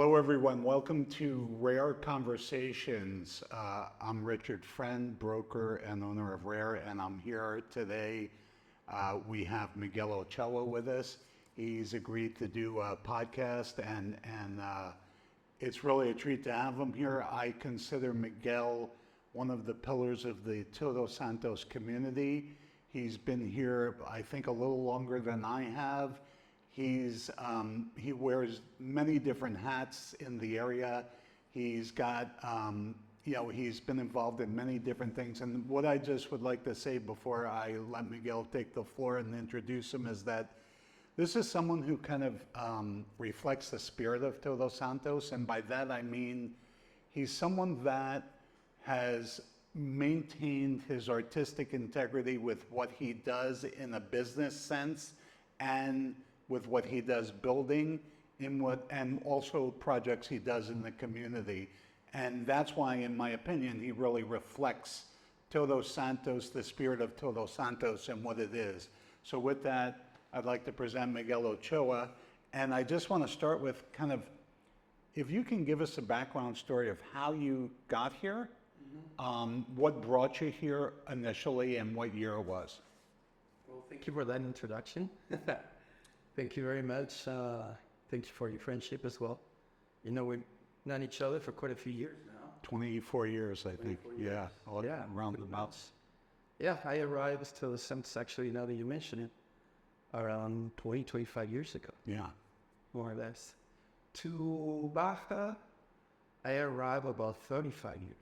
Hello, everyone. Welcome to Rare Conversations. I'm Richard Friend, broker and owner of Rare, and I'm here today. We have Miguel Ochoa with us. He's agreed to do a podcast, and it's really a treat to have him here. I consider Miguel one of the pillars of the Todos Santos community. He's been here, I think, a little longer than I have. He wears many different hats in the area. He's got, he's been involved in many different things. And what I just would like to say before I let Miguel take the floor and introduce him is that this is someone who kind of reflects the spirit of Todos Santos. And by that, I mean, he's someone that has maintained his artistic integrity with what he does in a business sense and with what he does building and also projects he does in the community. And that's why, in my opinion, he really reflects Todos Santos, the spirit of Todos Santos and what it is. So with that, I'd like to present Miguel Ochoa. And I just want to start with kind of, if you can give us a background story of how you got here, what brought you here initially and what year it was. Well, thank you for that introduction. Thank you very much. Thank you for your friendship as well. You know, we've known each other for quite a few years now. 24 years, I think. Years. Yeah, around the mouse. Yeah, I arrived to the Santos, actually, now that you mention it, around 25 years ago. Yeah. More or less. To Baja, I arrived about 35 years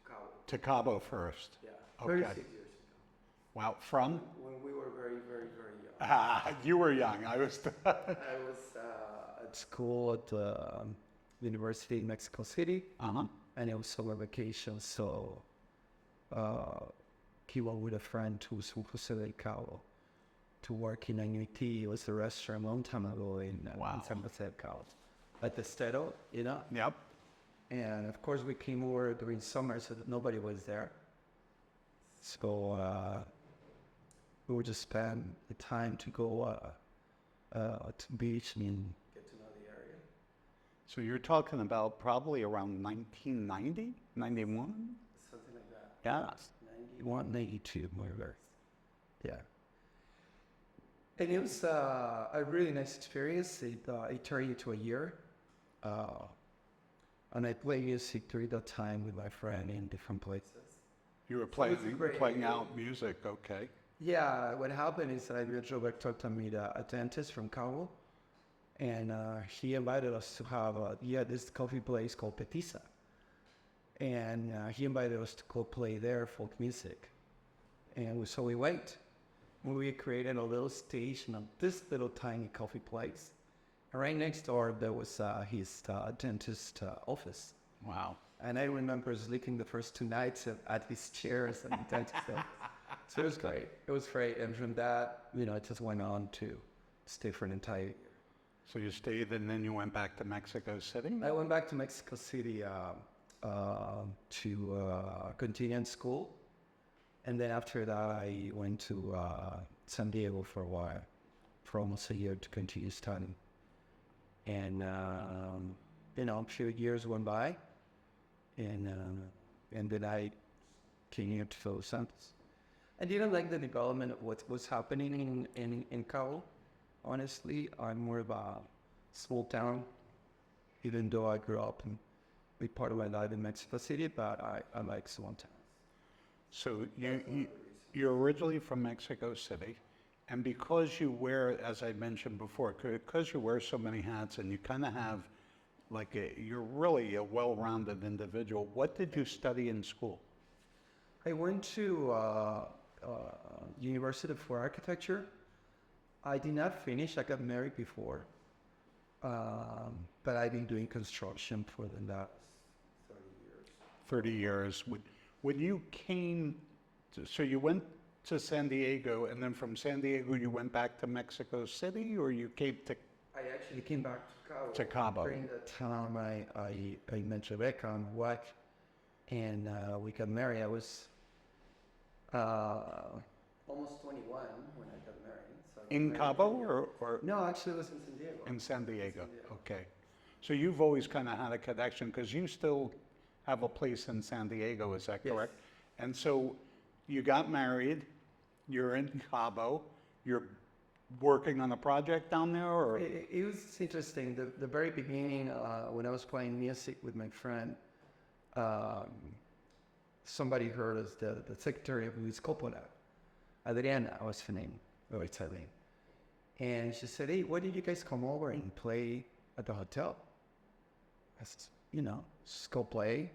ago. To Cabo first. Yeah, Okay. 36 years ago. Wow, from? When we were very, very, very young. You were young. I was. I was at school at the University in Mexico City, and it was summer vacation, so he went with a friend to Jose del Cabo to work in UT. It was a restaurant a long time ago in San Jose del Cabo, at the Estero, you know? Yep. And of course, we came over during summer, so that nobody was there. So we would just spend the time to go to beach and get to know the area. So you're talking about probably around 1990, 91? Something like that. Yeah. 91, 92, more or less. Yeah. And it was a really nice experience. It turned into a year. And I played music during that time with my friend in different places. You were playing out music, okay. Yeah, what happened is that Roberto to meet a dentist from Cabo, and he invited us to have this coffee place called Petiza, and he invited us to go play there folk music, and so we went. We created a little stage in this little tiny coffee place, and right next door there was his dentist office. Wow. And I remember sleeping the first 2 nights at his chairs and the dentist office. So it was great. It was great. And from that, it just went on to stay for an entire year. So you stayed and then you went back to Mexico City? I went back to Mexico City to continue in school. And then after that, I went to San Diego for a while, for almost a year to continue studying. And, a few years went by. And then I came here to Todos Santos. I didn't like the development of what was happening in Cabo. Honestly, I'm more of a small town, even though I grew up and be part of my life in Mexico City, but I like small towns. So you're originally from Mexico City, and because you wear, as I mentioned before, because you wear so many hats and you kind of have you're really a well-rounded individual. What did you study in school? I went to University for Architecture. I did not finish. I got married before. But I've been doing construction for the last 30 years. 30 years. When you came, so you went to San Diego, and then from San Diego you went back to Mexico City, or you came to... I actually came back to Cabo. During that time, I met Rebecca, my wife, and we got married. I was almost 21 when I got married. So in Cabo or? No, actually it was in San Diego. In San Diego, okay. So you've always kind of had a connection because you still have a place in San Diego, is that Yes. correct? And so you got married, you're in Cabo, you're working on a project down there, or? It was interesting. The very beginning, when I was playing music with my friend, um, somebody heard us, the secretary of Luis Coppola, Adriana was her name, or Italian. And she said, hey, why did you guys come over and play at the hotel? I said, just go play.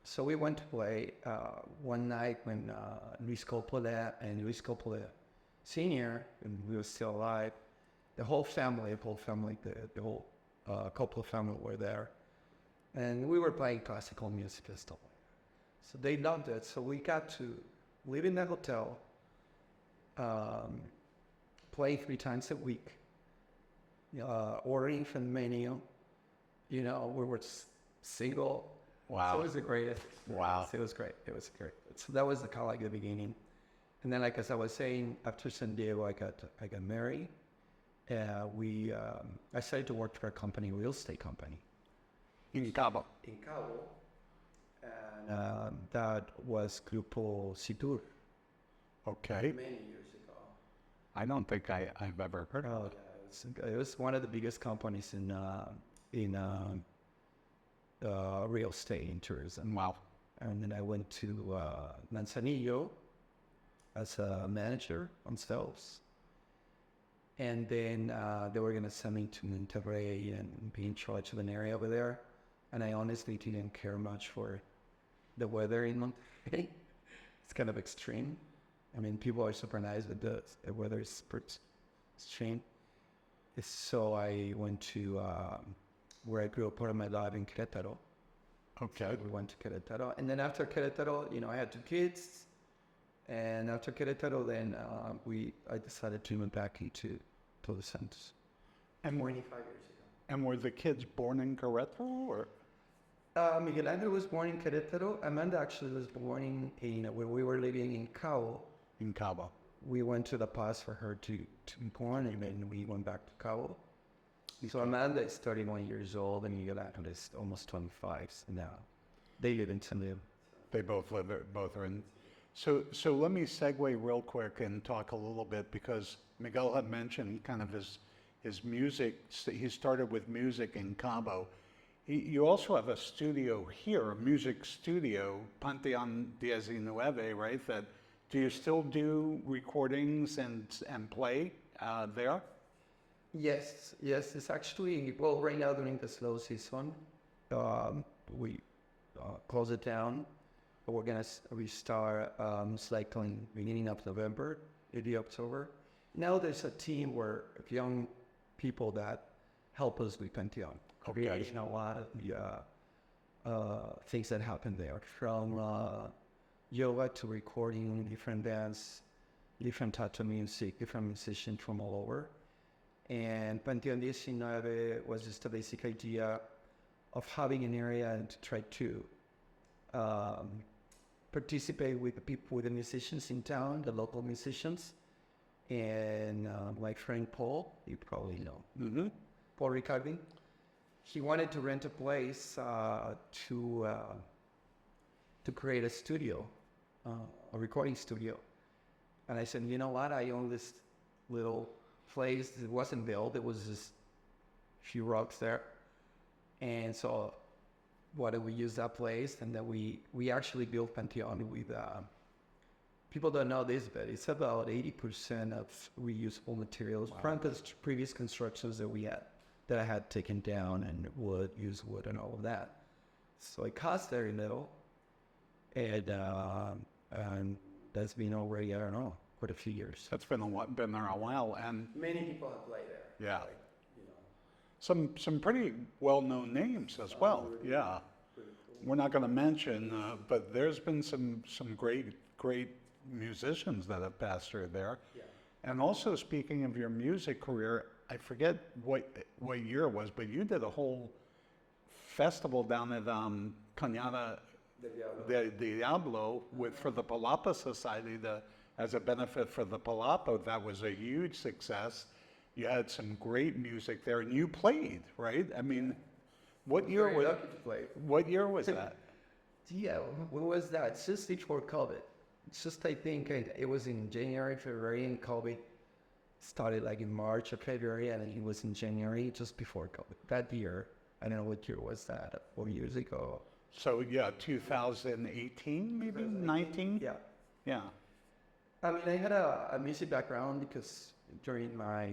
So we went to play one night when Luis Coppola and Luis Coppola Senior, and we were still alive. The whole family, the whole Coppola family were there. And we were playing classical music and stuff. So they loved it. So we got to live in the hotel, play 3 times a week, ordering from the menu. We were single. Wow. So it was the greatest. Wow. It was great. It was great. So that was kind of like the beginning. And then, like as I was saying, after San Diego, I got married. I started to work for a company, real estate company. In Cabo. In Cabo. And that was Grupo Situr. Okay. Many years ago. I don't think I've ever heard of it. Yeah, it was one of the biggest companies in real estate in tourism. Wow. And then I went to Manzanillo as a manager on sales. And then they were going to send me to Monterrey and be in charge of an area over there. And I honestly didn't care much for the weather in Monterrey. It's kind of extreme. I mean, people are super nice, but the weather is super extreme. So I went to where I grew up part of my life in Querétaro. Okay. We went to Querétaro. And then after Querétaro, I had 2 kids. And after Querétaro, then I decided to move back into Todos Santos. And 25 years ago. And were the kids born in Querétaro, or? Miguel Angel was born in Querétaro. Amanda actually was born in when we were living in Cabo. In Cabo. We went to the past for her to be born, and then we went back to Cabo. So Amanda is 31 years old, and Miguel Angel is almost 25 now. They live in San Diego. They both live there, both are in. So let me segue real quick and talk a little bit, because Miguel had mentioned kind of his music. He started with music in Cabo. You also have a studio here, a music studio, Panteon 19, right? Do you still do recordings and play there? Yes. It's actually, right now during the slow season, we close it down. But we're going to restart cycling beginning of November, maybe October. Now there's a team of young people that help us with Panteon. Okay. Creating a lot of things that happen there, from yoga to recording, different dance, different types of music, different musicians from all over. And Panteon 19 was just a basic idea of having an area and to try to participate with the people, with the musicians in town, the local musicians. And my friend Paul, you probably know, Paul Ricardi, he wanted to rent a place to create a studio, a recording studio. And I said, you know what, I own this little place. It wasn't built, it was just a few rocks there. And so why don't we use that place? And then we actually built Panteon with, people don't know this, but it's about 80% of reusable materials from the previous constructions that we had, that I had taken down, and use wood and all of that. So it cost very little. And that's been already, I don't know, quite a few years. That's been there a while, and Many people have played there. yeah, some pretty well-known names as well. Yeah, we're not going to mention, but there's been some great musicians that have passed through there. Yeah. And also, speaking of your music career, I forget what year it was, but you did a whole festival down at Cañada de Diablo for the Palapa Society as a benefit for the Palapa. That was a huge success. You had some great music there, and you played, right? I mean, What year Very was lucky to play. what year was that? Yeah, when was that? It's just before COVID. It's just, I think it was in January, February, and COVID started like in March or February, and then it was in January, just before COVID. That year, I don't know what year was that, 4 years ago. So yeah, 2018, maybe 19. Yeah. Yeah. I mean, I had a music background because during my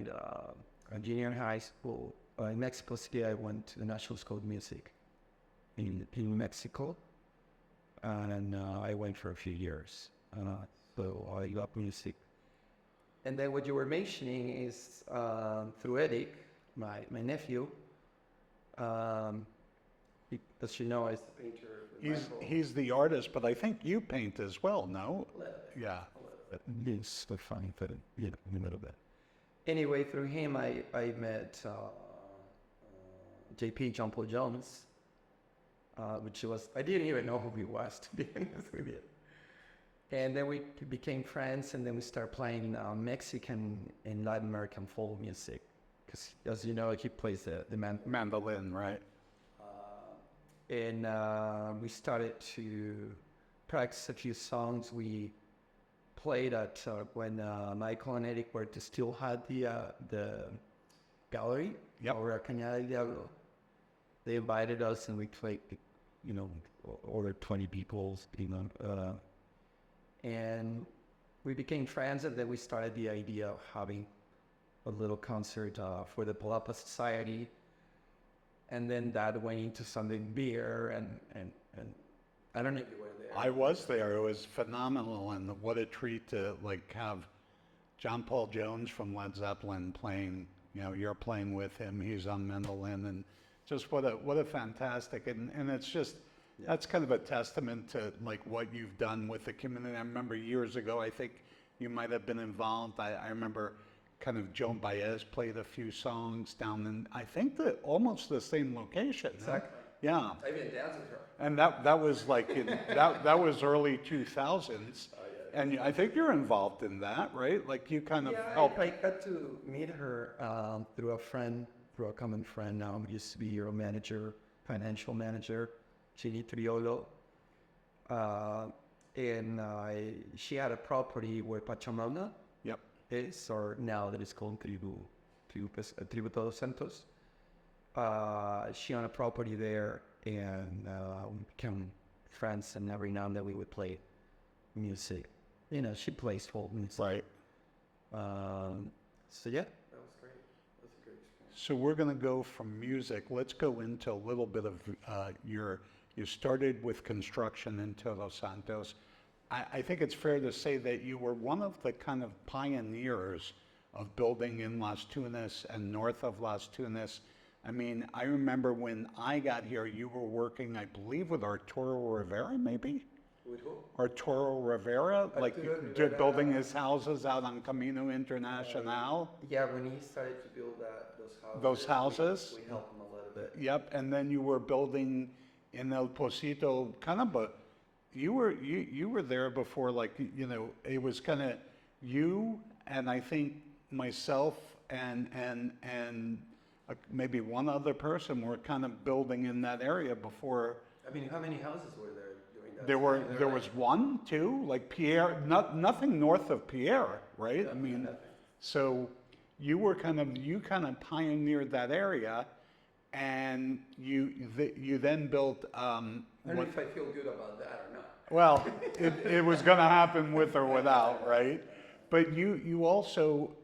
junior high school in Mexico City, I went to the National School of Music in Mexico, and I went for a few years. So I love music. And then what you were mentioning is through Eric, my nephew, as you know, is the painter. He's the artist, but I think you paint as well, no? Yeah. Yes, the fine for a little bit. Anyway, through him, I met JP John Paul Jones, which was, I didn't even know who he was, to be honest with you. And then we became friends, and then we started playing Mexican and Latin American folk music. Because, as you know, he plays the Mandolin, right? And we started to practice a few songs. We played at when Michael and Eric were still had the gallery. Yep. Or Cañada del Diablo. They invited us, and we played, over 20 people, and we became friends, and then we started the idea of having a little concert for the Palapa Society, and then that went into something bigger, and I don't know if you were there. I was there. It was phenomenal, and what a treat to have John Paul Jones from Led Zeppelin playing. You're playing with him. He's on mandolin, and just what a fantastic, and it's just. Yeah. That's kind of a testament to what you've done with the community. I remember years ago, I think you might have been involved. I remember kind of Joan Baez played a few songs down in, I think, almost the same location. Exactly. Yeah. I even danced with her. And that was that was early 2000s. Yeah. And I think you're involved in that, right? You kind of helped. I got to meet her through a common friend, used to be your manager, financial manager. Chini Triolo, and she had a property where Pachamama is, or now that is called Tribu Todos Santos. She owned a property there, and we became friends, and every now and then we would play music. She plays folk music. Right. So yeah. That was great. That was a great experience. So we're going to go from music. Let's go into a little bit of You started with construction in Todos Santos. I think it's fair to say that you were one of the kind of pioneers of building in Las Tunas and north of Las Tunas. I mean, I remember when I got here, you were working, I believe, with Arturo Rivera, maybe? With who? Arturo Rivera, building his houses out on Camino Internacional. Yeah, when he started to build those houses. We helped him a little bit. Yep, and then you were building in El Pocito, kind of you were there before, it was kind of you and I think myself and maybe one other person were kind of building in that area before. I mean, how many houses were there during that? There was one, two, Pierre, nothing north of Pierre, right? I mean, nothing. So you kind of pioneered that area. And you then built. I don't know if I feel good about that or not. Well, it was going to happen with or without, right? But you also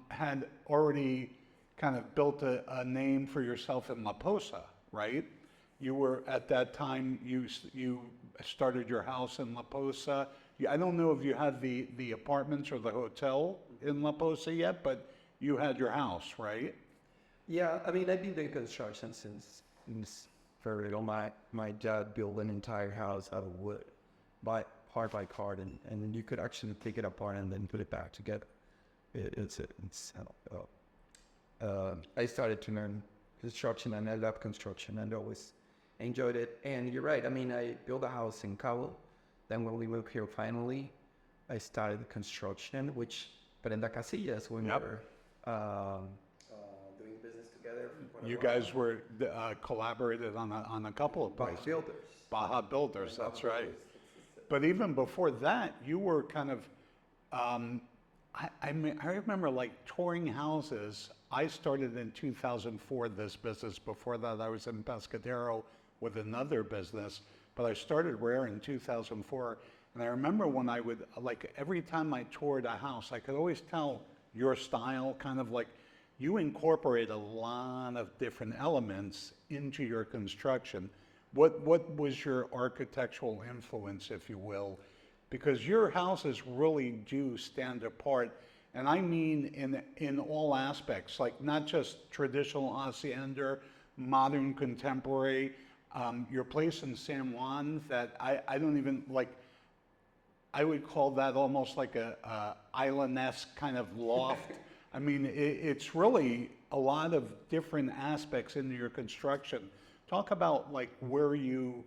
had already kind of built a name for yourself in La Posa, right? You were at that time. You started your house in La Posa. I don't know if you had the apartments or the hotel in La Posa yet, but you had your house, right? Yeah, I mean, I've been doing construction since very little. My dad built an entire house out of wood, part by part, and you could actually take it apart and then put it back together. I started to learn construction, and I love construction, and always enjoyed it. And you're right. I mean, I built a house in Cabo. Then when we moved here, finally, I started the construction, but in the Casillas, when we were doing business together. You guys were collaborated on a couple of Baja places. builders. Baja Builders, that's right. But even before that, you were kind of, I remember like touring houses. I started in 2004 this business. Before that, I was in Pescadero with another business. But I started Rare in 2004. And I remember when I would, like every time I toured a house, I could always tell your style, kind of like you incorporate a lot of different elements into your construction. What was your architectural influence, if you will? Because your houses really do stand apart, and I mean in all aspects, like not just traditional hacienda, modern contemporary. Your place in San Juan that I don't even like. I would call that almost like a island-esque kind of loft. I mean, it's really a lot of different aspects into your construction. Talk about like where you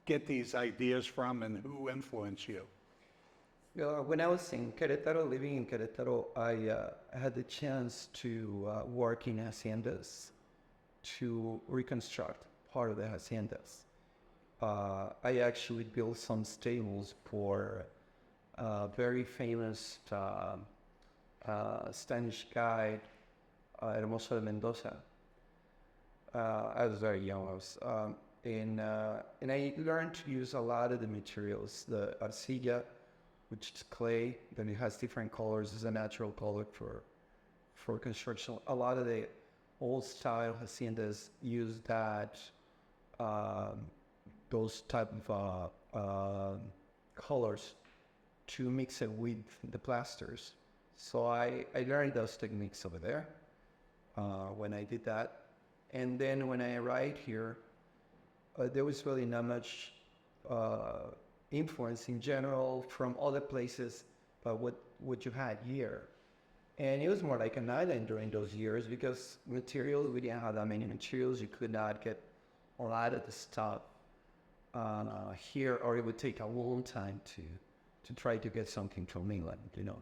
get these ideas from and who influenced you. When I was in Querétaro, living in Querétaro, I had the chance to work in haciendas to reconstruct part of the haciendas. I actually built some stables for a very famous Spanish guide, Hermoso de Mendoza. I was very young. And I learned to use a lot of the materials. The arcilla, which is clay, then it has different colors. It's a natural color for construction. A lot of the old style haciendas use that those type of colors to mix it with the plasters. So I learned those techniques over there when I did that. And then when I arrived here, there was really not much influence in general from other places, but what you had here. And it was more like an island during those years because materials, we didn't have that many materials. You could not get a lot of the stuff here, or it would take a long time to try to get something from England, you know.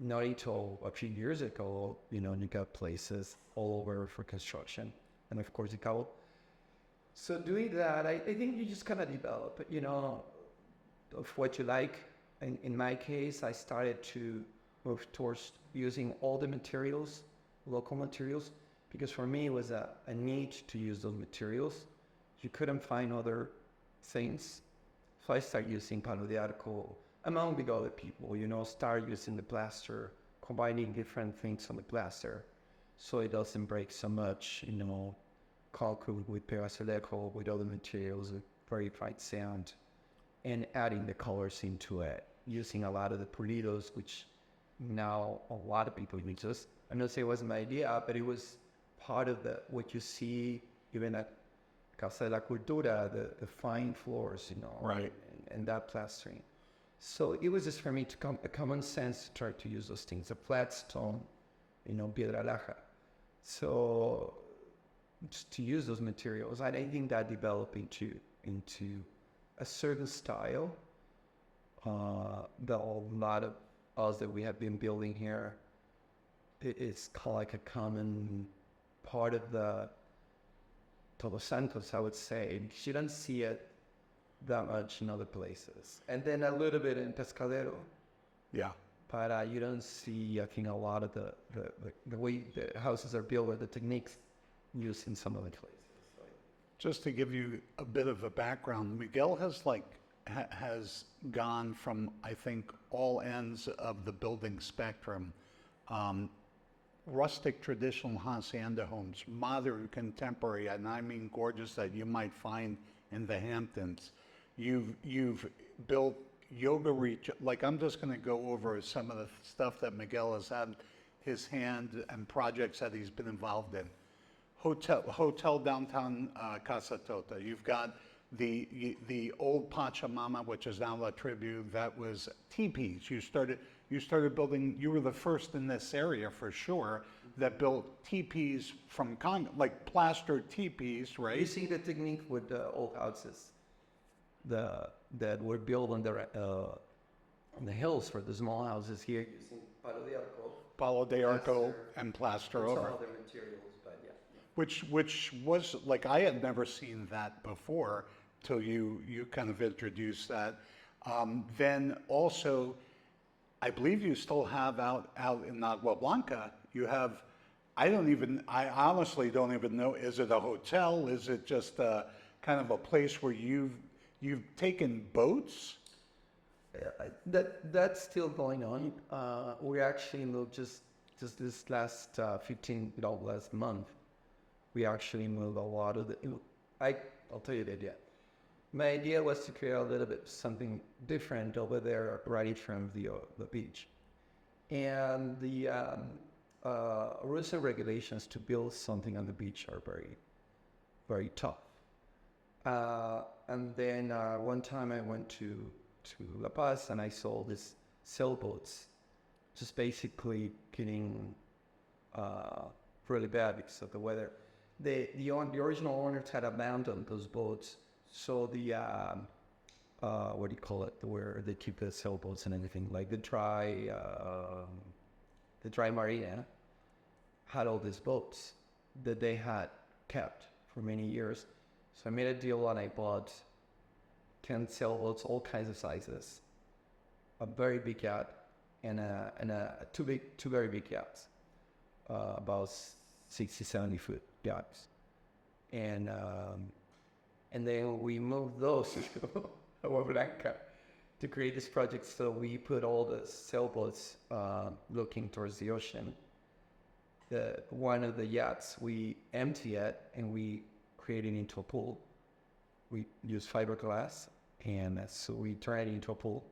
Not until a few years ago, you know, you got places all over for construction, and of course the cable. So doing that, I think you just kind of develop, you know, of what you like. In my case, I started to move towards using all the materials, local materials, because for me it was a need to use those materials. You couldn't find other things. So I started using palo de arco among the other people, you know, start using the plaster, combining different things on the plaster so it doesn't break so much, you know, concrete with peraceleco, with other materials, with very fine sand, and adding the colors into it, using a lot of the pulidos, which now a lot of people use this. I'm not saying it wasn't my idea, but it was part of what you see even at Casa de la Cultura, the fine floors, you know, right, and that plastering. So it was just for me to a common sense to try to use those things, a flat stone, you know, piedra laja. So just to use those materials, I think that developed into a certain style that a lot of us that we have been building here, it's called like a common part of the Todos Santos, I would say. You don't see it that much in other places. And then a little bit in Pescadero. Yeah. But you don't see, I think, a lot of the way the houses are built or the techniques used in some other places. Just to give you a bit of a background, Miguel has has gone from, I think, all ends of the building spectrum. Rustic traditional hacienda homes, modern contemporary, and I mean gorgeous, that you might find in the Hamptons. You've built yoga like I'm just going to go over some of the stuff that Miguel has had his hand and projects that he's been involved in. Hotel downtown Casa Tota. You've got the old Pachamama, which is now La Tribu. That was teepees. You started building. You were the first in this area for sure that built teepees from like plastered teepees, right? You see the technique with the old houses, that were built on the hills for the small houses here using palo de arco. Palo de Arco Plaster. and plaster and some over. other materials, but yeah. Which was like I had never seen that before till you kind of introduced that. Then also, I believe you still have out in Agua Blanca. You have, I honestly don't even know. Is it a hotel? Is it just a kind of a place where you've taken boats? That's still going on. We actually moved just this last 15, last month. We actually moved a lot of the. I'll tell you the idea. My idea was to create a little bit something different over there, right in front of the beach, and the rules and regulations to build something on the beach are very tough. And then one time I went to La Paz and I saw these sailboats, just basically getting really bad because of the weather. The original owners had abandoned those boats, so the what do you call it, where they keep the sailboats and everything, like the dry marina, had all these boats that they had kept for many years. So I made a deal and I bought 10 sailboats, all kinds of sizes, a very big yacht, and two very big yachts, about 60, 70-foot yachts, and then we moved those to Agua Blanca to create this project. So we put all the sailboats looking towards the ocean. One of the yachts, we empty it and we create it into a pool. We use fiberglass, and so we turn it into a pool.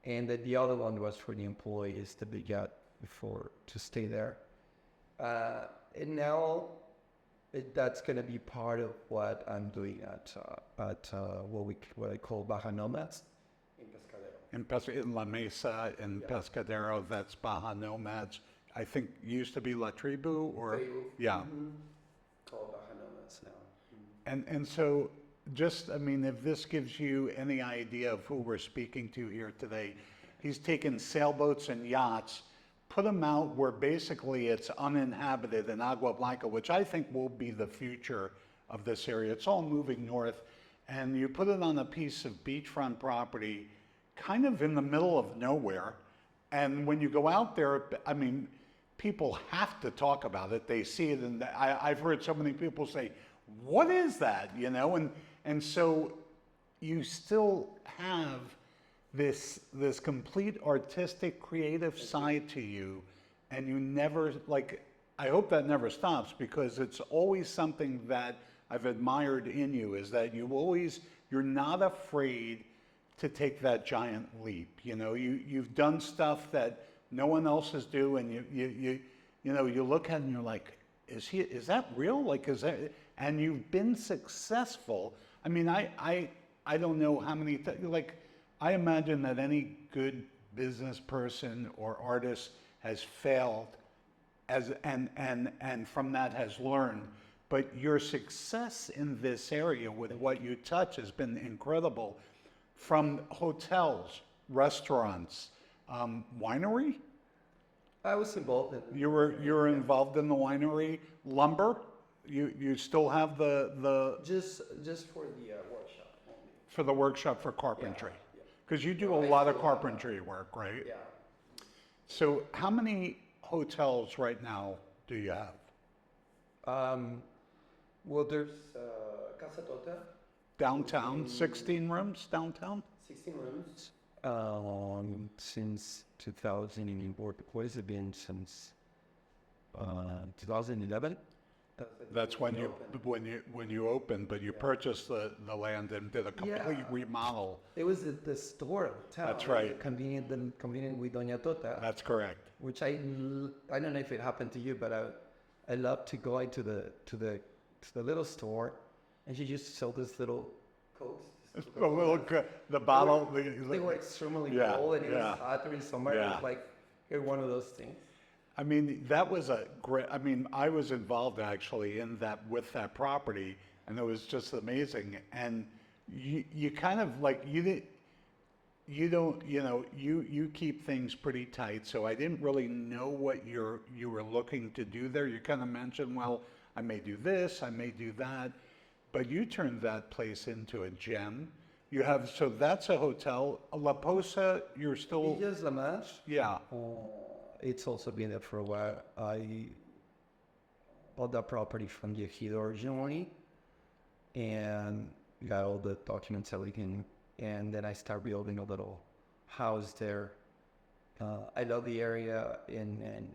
And the other one was for the employees, the big yacht, to stay there. And now that's going to be part of what I'm doing at what I call Baja Nomads in Pescadero. In La Mesa, in Pescadero, that's Baja Nomads. I think used to be La Tribu, or yeah. Called Baja Nomads now. And so, just, I mean, if this gives you any idea of who we're speaking to here today, he's taken sailboats and yachts, put them out where basically it's uninhabited in Agua Blanca, which I think will be the future of this area. It's all moving north, and you put it on a piece of beachfront property, kind of in the middle of nowhere. And when you go out there, I mean, people have to talk about it. They see it, and I've heard so many people say, "What is that?" You know, and so you still have this complete artistic, creative side to you, and you never, like, I hope that never stops, because it's always something that I've admired in you, is that you're not afraid to take that giant leap. You know, you've done stuff that no one else is doing, and you look at it and you're like, is that real? Like, is that, and you've been successful. I mean, I don't know how many, like, I imagine that any good business person or artist has failed and from that has learned. But your success in this area with what you touch has been incredible. From hotels, restaurants, winery. I was involved in. You were involved in the winery. Lumber. You still have the just for the workshop only. For the workshop for carpentry. Yeah. Because you do a lot of carpentry work, right? Yeah. So how many hotels right now do you have? Well, there's Casa Tota. Downtown, 16 rooms downtown? 16 rooms. Since 2000, what has it been since 2011? That's when you opened, but you purchased the land and did a complete remodel. It was the store town. That's right. Convenient with Doña Tota. That's correct. Which I don't know if it happened to you, but I love to go into the little store, and she used to sell this little cokes. The bottle. They were extremely cold, and it was hot during summer. It was like, here, one of those things. I mean, that was a great, I mean, I was involved actually in that, with that property, and it was just amazing. And you kind of like, you you don't, you keep things pretty tight, so I didn't really know what you were looking to do there. You kind of mentioned, well, I may do this, I may do that, but you turned that place into a gem. You have, so that's a hotel. La Posa, you're still, Villas La Manche, yeah, it's also been there for a while. I bought that property from the Ejido originally and got all the documents, everything. And then I started building a little house there. I love the area and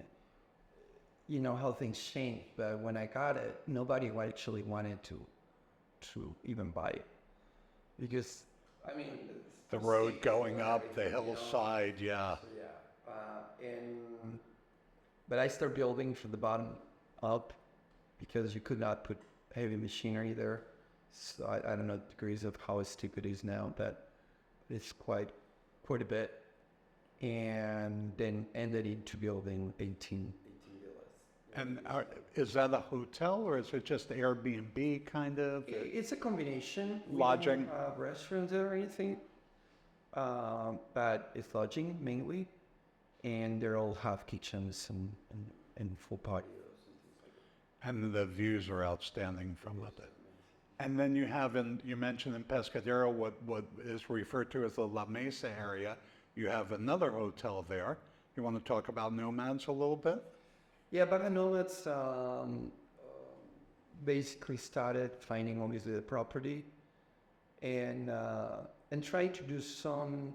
you know how things change. But when I got it, nobody actually wanted to even buy it. Because, I mean, the road going up, the hillside, yeah. So, yeah. But I started building from the bottom up because you could not put heavy machinery there. So I don't know the degrees of how steep it is now, but it's quite a bit. And then ended into building 18 villas. And is that a hotel or is it just Airbnb kind of? It's a combination. Lodging? We don't have restaurants or anything, but it's lodging mainly. And they all have kitchens and full patios. And the views are outstanding from it. And then you have you mentioned in Pescadero what is referred to as the La Mesa area. You have another hotel there. You want to talk about Nomads a little bit? Yeah, Baja Nomads basically started finding obviously the property and trying to do some.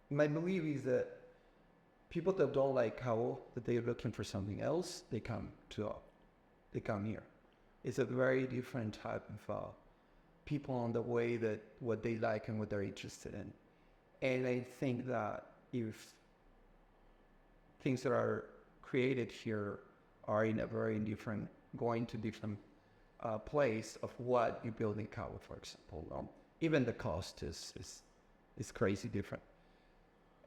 My belief is that people that don't like Cabo, that they're looking for something else, they come here. It's a very different type of people on the way that what they like and what they're interested in. And I think that if things that are created here are in a very different, going to different place of what you build in Cabo, for example. Even the cost is crazy different.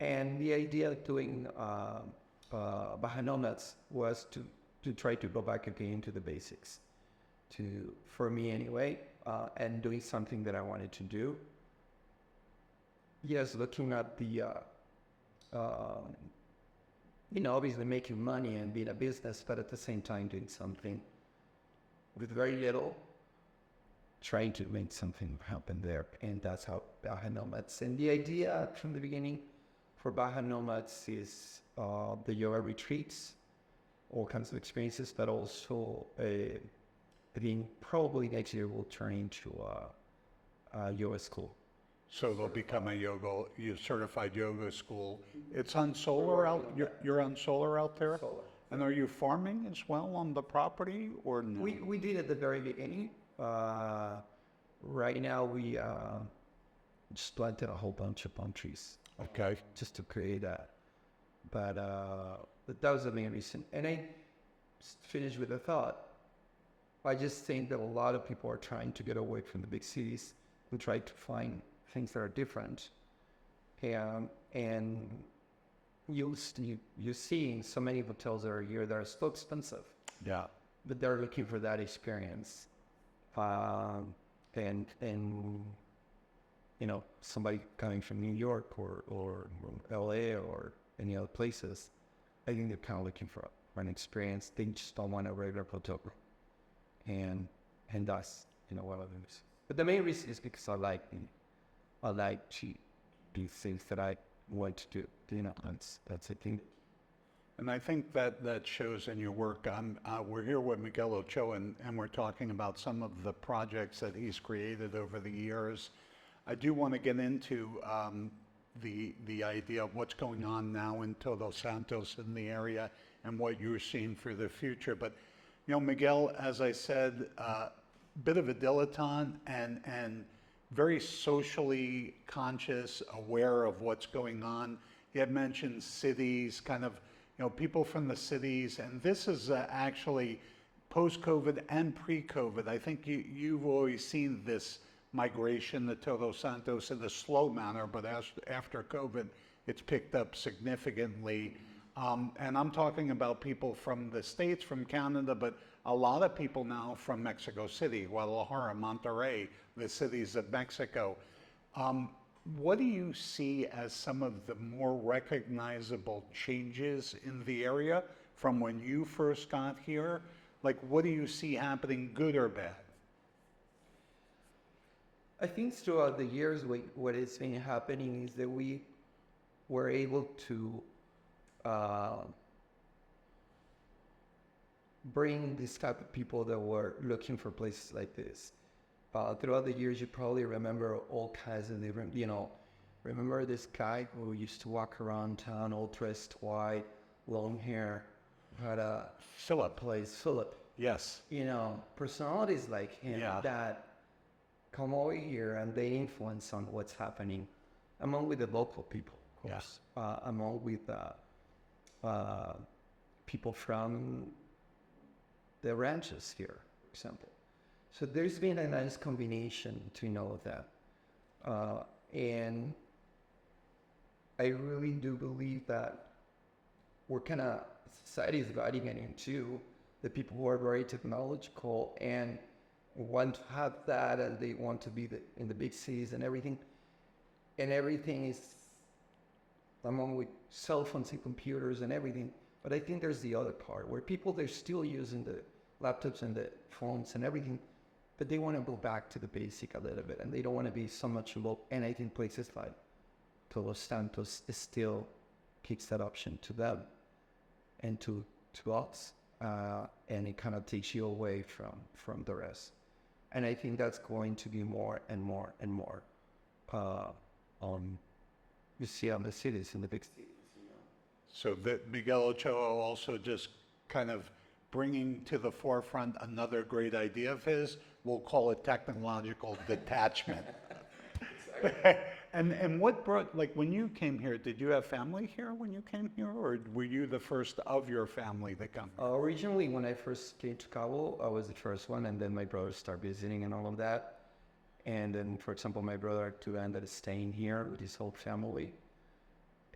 And the idea of doing Baja Nomads was to try to go back again to the basics. For me anyway, and doing something that I wanted to do. Yes, looking at the, obviously making money and being a business, but at the same time doing something with very little, trying to make something happen there. And that's how Baja Nomads. And the idea from the beginning for Baja Nomads is the yoga retreats, all kinds of experiences, but also I think probably next year will turn into a yoga school. So they'll become a certified yoga school. It's on solar out. You're on solar out there. Solar. And are you farming as well on the property or no? We did at the very beginning. Right now we just planted a whole bunch of palm trees. Okay. Just to create that. But that was the main reason. And I finished with a thought. I just think that a lot of people are trying to get away from the big cities and try to find things that are different. And you're seeing so many hotels that are here that are so expensive. Yeah. But they're looking for that experience. And somebody coming from New York or LA or any other places, I think they're kind of looking for an experience. They just don't want a regular hotel room. And that's one of them. But the main reason is because I like to do things that I want to do. That's a thing. And I think that shows in your work. We're here with Miguel Ochoa, and we're talking about some of the projects that he's created over the years. I do want to get into the idea of what's going on now in Todos Santos in the area and what you're seeing for the future. But Miguel, as I said, bit of a dilettante and very socially conscious, aware of what's going on. He had mentioned cities, kind of, people from the cities, and this is actually post-COVID and pre-COVID. I think you've always seen this migration to Todos Santos in a slow manner, but after COVID, it's picked up significantly. And I'm talking about people from the States, from Canada, but a lot of people now from Mexico City, Guadalajara, Monterrey, the cities of Mexico. What do you see as some of the more recognizable changes in the area from when you first got here? Like, what do you see happening, good or bad? I think throughout the years, what has been happening is that we were able to bring this type of people that were looking for places like this. Throughout the years, you probably remember all kinds of different, remember this guy who used to walk around town all dressed white, long hair, had a Philip. Philip. Yes. Personalities like him Yeah. that come over here and they influence on what's happening among with the local people, of course, among with people from the ranches here, for example. So there's been a nice combination between all of that. And I really do believe that we're kind of, society is dividing it into the people who are very technological and want to have that, and they want to be in the big cities and everything. And everything is among with cell phones and computers and everything. But I think there's the other part where people, they're still using the laptops and the phones and everything, but they want to go back to the basic a little bit, and they don't want to be so much low. And I think places like Todos Santos still kicks that option to them and to us, and it kind of takes you away from the rest. And I think that's going to be more and more and more you see on the cities, in the big cities. So that Miguel Ochoa also just kind of bringing to the forefront another great idea of his. We'll call it technological detachment. And what brought, like when you came here, did you have family here when you came here, or were you the first of your family that come here? Originally, when I first came to Cabo, I was the first one, and then my brother started visiting and all of that. And then, for example, my brother too ended up staying here with his whole family.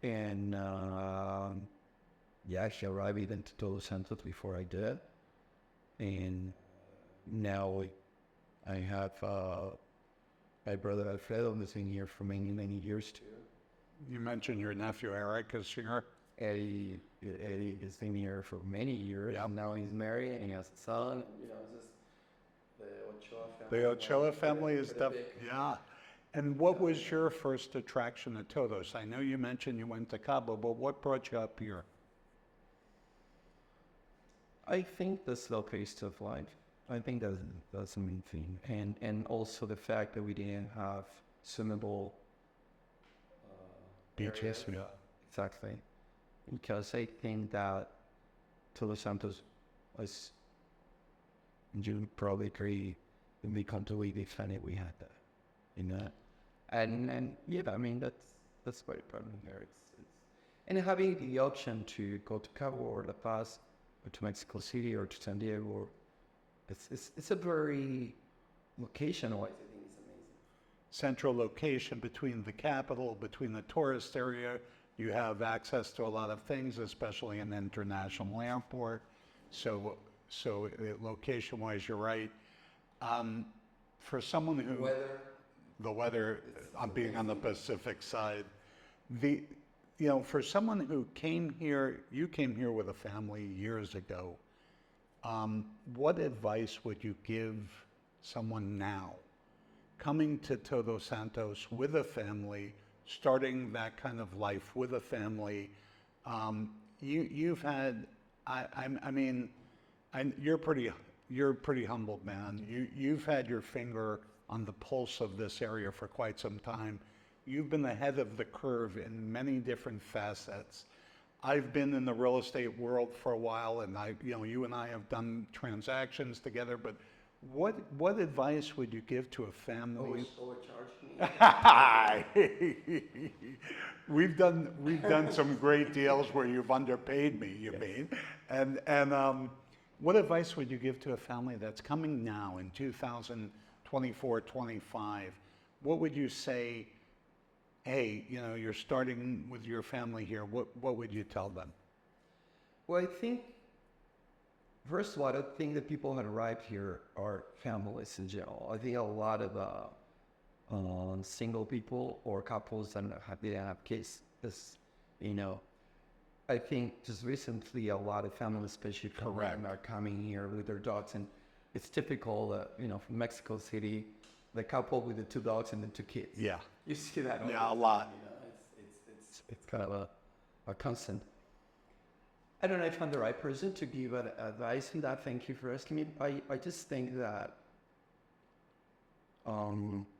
And he arrived even to Todos Santos before I did. And now I have my brother Alfredo who's been here for many, many years too. You mentioned your nephew Eric is here. Eddie has been here for many years, and now he's married and he has a son. Just the Ochoa family. The Ochoa family is yeah. And what was your first attraction at Todos? I know you mentioned you went to Cabo, but what brought you up here? I think the slow pace of life. I think that's the main thing, and also the fact that we didn't have swimmable beaches. Yeah, exactly. Because I think that Todos Santos was, you probably agree, when we come to we found it, we had that, and yeah, I mean that's very important here. It's and having the option to go to Cabo or La Paz or to Mexico City or to San Diego. It's a very location-wise, I think it's amazing. Central location between the capital, between the tourist area. You have access to a lot of things, especially an international airport. So location-wise, you're right. For someone who the weather, being on the Pacific side, for someone who came here, you came here with a family years ago. What advice would you give someone now coming to Todos Santos with a family, starting that kind of life with a family? You've had, you're pretty humbled, man. You've had your finger on the pulse of this area for quite some time. You've been ahead of the curve in many different facets. I've been in the real estate world for a while, and you and I have done transactions together. But what advice would you give to a family? Overcharge me. We've done some great deals where you've underpaid me. You mean? And what advice would you give to a family that's coming now in 2024, 25? What would you say? Hey, you're starting with your family here. What would you tell them? Well, I think, first of all, I don't think the people that arrived here are families in general. I think a lot of single people or couples that didn't have kids. Because, you know, I think just recently a lot of families, especially from Correct. are coming here with their dogs, and it's typical, you know, from Mexico City, the couple with the 2 dogs and the 2 kids. Yeah. You see that all Yeah, a the time, lot. you know, it's kind of a constant. I don't know if I'm the right person to give advice on that. Thank you for asking me. I just think that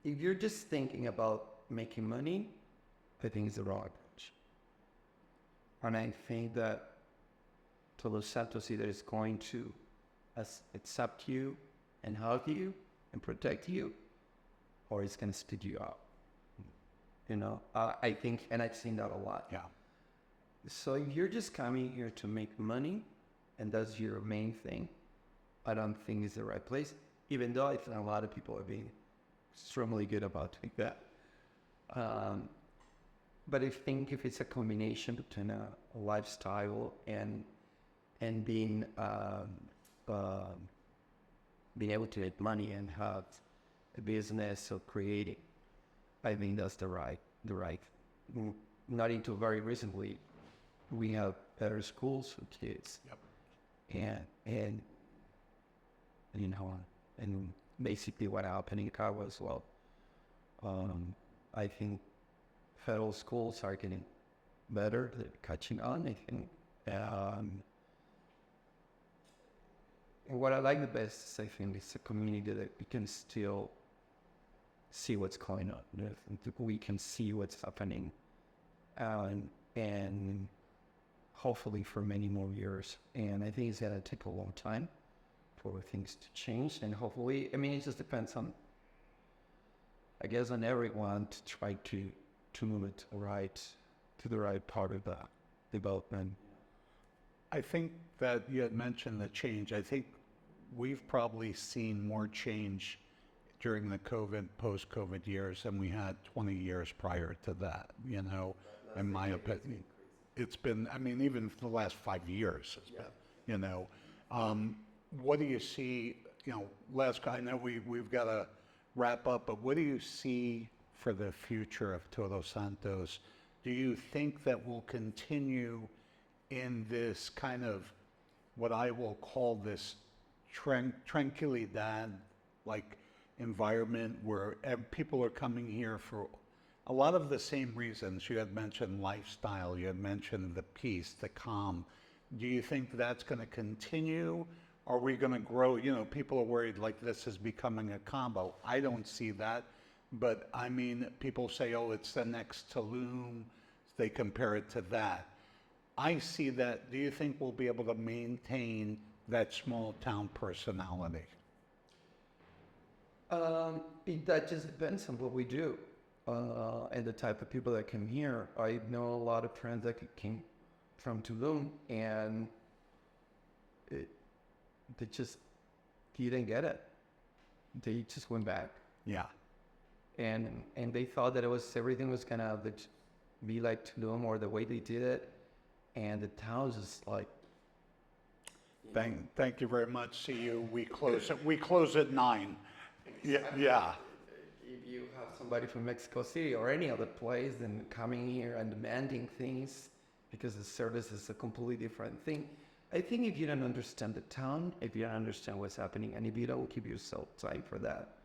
if you're just thinking about making money, I think it's the wrong approach. And I think that Todos Santos either is going to accept you and help you and protect you, or it's going to spit you out. You know, I think, and I've seen that a lot. Yeah. So if you're just coming here to make money, and that's your main thing, I don't think it's the right place, even though I think a lot of people are being extremely good about doing that. But I think if it's a combination between a lifestyle and being able to make money and have a business or creating, I think that's the right. Not until very recently, we have better schools for kids. Yep. And you know, and basically what happened in Chicago as well. I think federal schools are getting better, they're catching on, I think. And what I like the best is I think it's a community that we can still see what's going on. We can see what's happening. And hopefully for many more years. And I think it's going to take a long time for things to change. And hopefully, I mean, it just depends on, I guess, on everyone to try to move it to the right part of the development. I think that you had mentioned the change. I think we've probably seen more change during the COVID, post-COVID years than we had 20 years prior to that, you know, in my opinion. It's been, I mean, even for the last 5 years, it's been, you know. What do you see, you know, I know we've got to wrap up, but what do you see for the future of Todos Santos? Do you think that we'll continue in this kind of, what I will call this tranquilidad, like environment where people are coming here for a lot of the same reasons? You had mentioned lifestyle, you had mentioned the peace, the calm. Do you think that's going to continue? Are we going to grow? You know, people are worried like this is becoming a combo. I don't see that. But I mean, people say, oh, it's the next Tulum. They compare it to that. I see that. Do you think we'll be able to maintain that small town personality? That just depends on what we do and the type of people that come here. I know a lot of friends that came from Tulum and they just didn't get it. They just went back. Yeah. And they thought that everything was gonna be like Tulum or the way they did it, and the town's just like. Thank you very much. See you. We close at 9. Yeah. If you have somebody from Mexico City or any other place and coming here and demanding things because the service is a completely different thing, I think if you don't understand the town, if you don't understand what's happening, and if you don't give yourself time for that,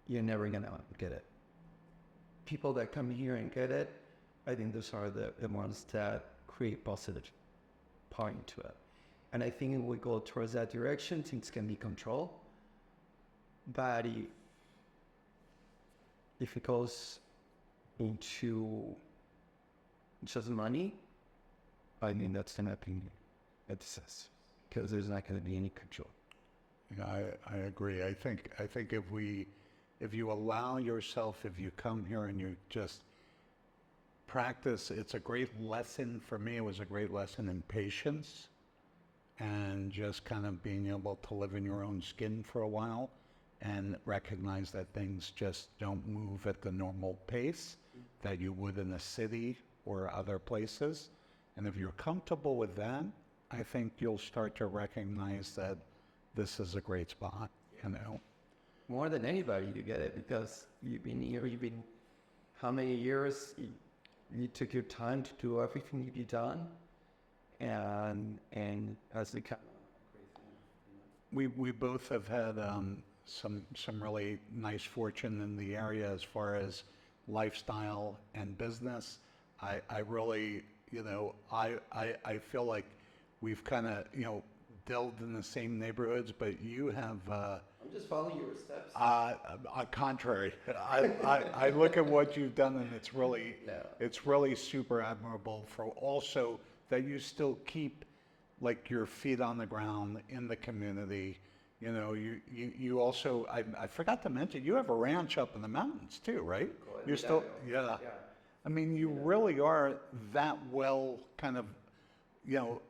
you're never gonna get it. People that come here and get it, I think those are the ones that create positive point to it. And I think if we go towards that direction, things can be controlled. But if it goes into just money, I mean, that's gonna be a disaster because there's not gonna be any control. Yeah, I agree. I think if you allow yourself, if you come here and you just practice, it's a great lesson for me. It was a great lesson in patience and just kind of being able to live in your own skin for a while and recognize that things just don't move at the normal pace that you would in a city or other places. And if you're comfortable with that, I think you'll start to recognize that this is a great spot, you know. more than anybody, you get it because you've been here. You've been how many years? You took your time to do everything you've done, and as the kind We both have had some really nice fortune in the area as far as lifestyle and business. I really, I feel like we've kind of, delved in the same neighborhoods, but you have, I'm just following your steps. contrary. I look at what you've done and Yeah. it's really super admirable for also that you still keep like your feet on the ground in the community. You also, I forgot to mention, you have a ranch up in the mountains too, right? You're still, yeah. I mean, you really are that well kind of,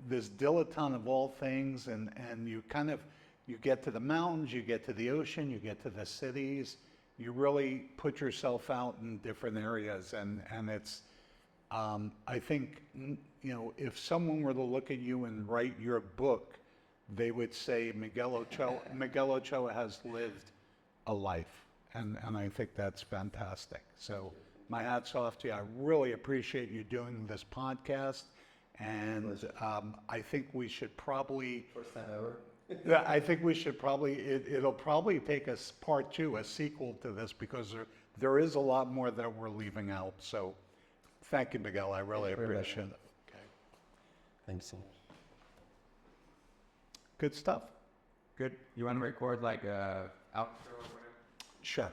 this dilettante of all things, and you kind of, you get to the mountains, you get to the ocean, you get to the cities, you really put yourself out in different areas, and it's, I think, if someone were to look at you and write your book, they would say Miguel Ochoa has lived a life, and I think that's fantastic. So my hat's off to you. I really appreciate you doing this podcast, and I think we should probably. First time ever. Yeah, I think we should probably. It'll probably take us part two, a sequel to this, because there is a lot more that we're leaving out. So, thank you, Miguel. I really appreciate it. Okay. Thanks so much. Good stuff. Good. You want to record like a outro or whatever? Sure.